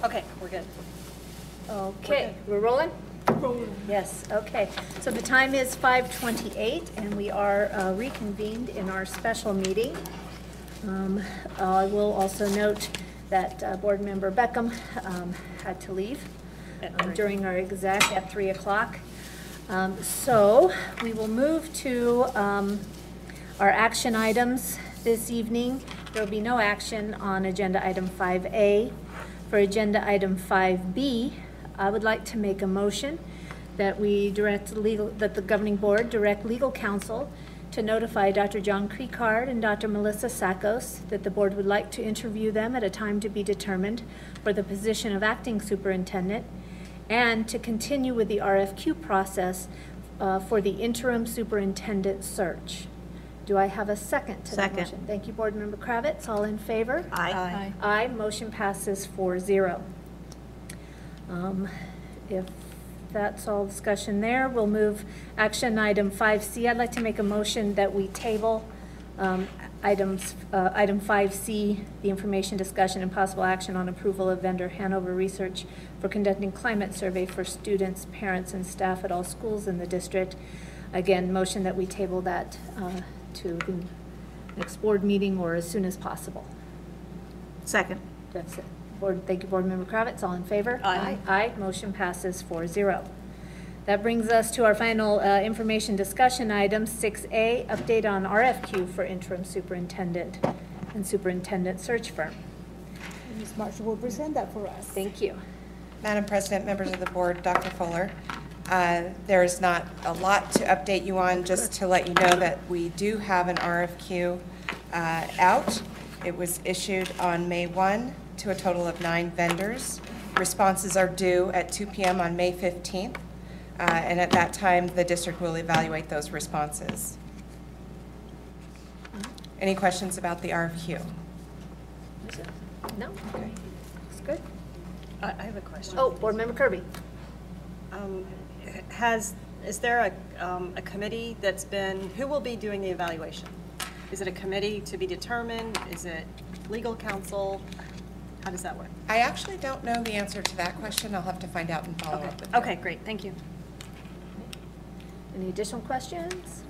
Okay, we're good. Okay, we're rolling? Rolling. Yes, okay. So the time is 5:28 and we are reconvened in our special meeting. I will also note that Board Member Beckham had to leave during our exec at 3 o'clock. So we will move to our action items this evening. There will be no action on agenda item 5A. For agenda item 5B, I would like to make a motion that we that the governing board direct legal counsel to notify Dr. John Creekard and Dr. Melissa Sakos that the board would like to interview them at a time to be determined for the position of acting superintendent, and to continue with the RFQ process for the interim superintendent search. Do I have a second to that motion? Thank you, Board Member Kravitz. All in favor? Aye. Aye. Aye. Motion passes 4-0. If that's all discussion there, we'll move action item 5C. I'd like to make a motion that we table item 5C, the information discussion and possible action on approval of vendor Hanover Research for conducting climate survey for students, parents, and staff at all schools in the district. Again, motion that we table that to the next board meeting or as soon as possible. Second. That's it. Thank you, Board Member Kravitz. All in favor? Aye. Aye. Motion passes 4-0. That brings us to our final information discussion item, 6A, update on RFQ for interim superintendent and superintendent search firm. Ms. Marshall will present that for us. Thank you. Madam President, members of the board, Dr. Fuller, there's not a lot to update you on, just to let you know that we do have an RFQ out. It was issued on May 1 to a total of 9 vendors. Responses are due at 2 p.m. on May 15th, and at that time, the district will evaluate those responses. Any questions about the RFQ? No? Okay. Looks good. I have a question. Oh, Board Member Kirby. Is there a committee that's been, who will be doing the evaluation? Is it a committee to be determined? Is it legal counsel? How does that work? I actually don't know the answer to that question. I'll have to find out and follow up with you. Okay, great. Thank you. Any additional questions?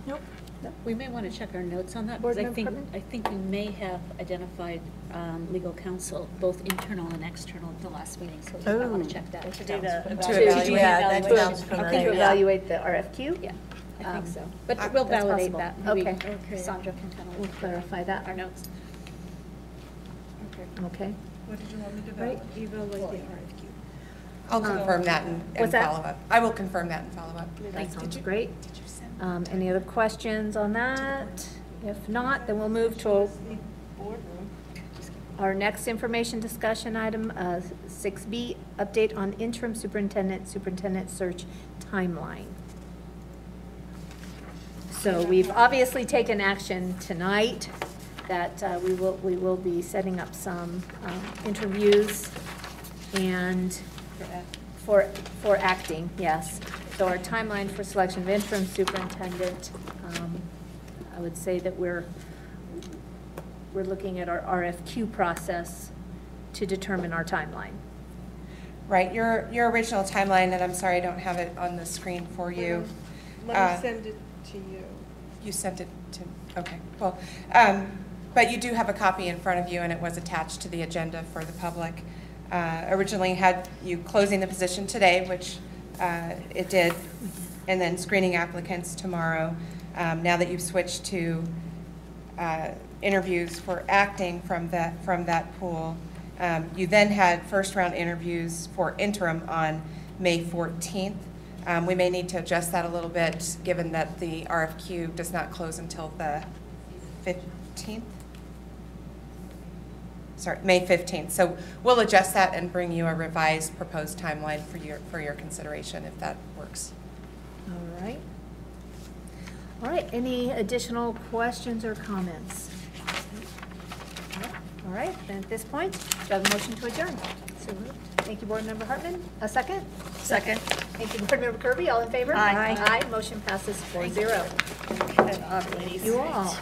Nope. No. We may want to check our notes on that, Board because Member I think we may have identified legal counsel, both internal and external, at the last meeting, so we might want to check that. To do the evaluation. Evaluate the RFQ? Yeah, I think so. But But we'll that's validate possible. that. Maybe Okay. Sandra can kind of We'll clarify that. our notes. Okay. What did you want me to Right. evaluate the RFQ? I'll confirm that and what's that? follow up. I will confirm that and follow up. That sounds great. Any other questions on that? If not, then we'll move to our next information discussion item, 6B, update on interim superintendent search timeline. So we've obviously taken action tonight that we will be setting up some interviews and for acting, yes. So our timeline for selection of interim superintendent, I would say that we're looking at our RFQ process to determine our timeline. Right, your original timeline, and I'm sorry I don't have it on the screen for you. Let me send it to you. You sent it to, okay, well, but you do have a copy in front of you, and it was attached to the agenda for the public. Originally had you closing the position today, which it did, and then screening applicants tomorrow. Now that you've switched to interviews for acting from that pool, you then had first round interviews for interim on May 14th. We may need to adjust that a little bit, given that the RFQ does not close until the 15th. Sorry, May 15th. So we'll adjust that and bring you a revised proposed timeline for your consideration, if that works. All right. All right, any additional questions or comments? All right, then at this point, do I have a motion to adjourn? So moved. Thank you, Board Member Hartman. A second? Second. Thank you, Board Member Kirby. All in favor? Aye. Aye. Motion passes 4-0. Good job, ladies. You all.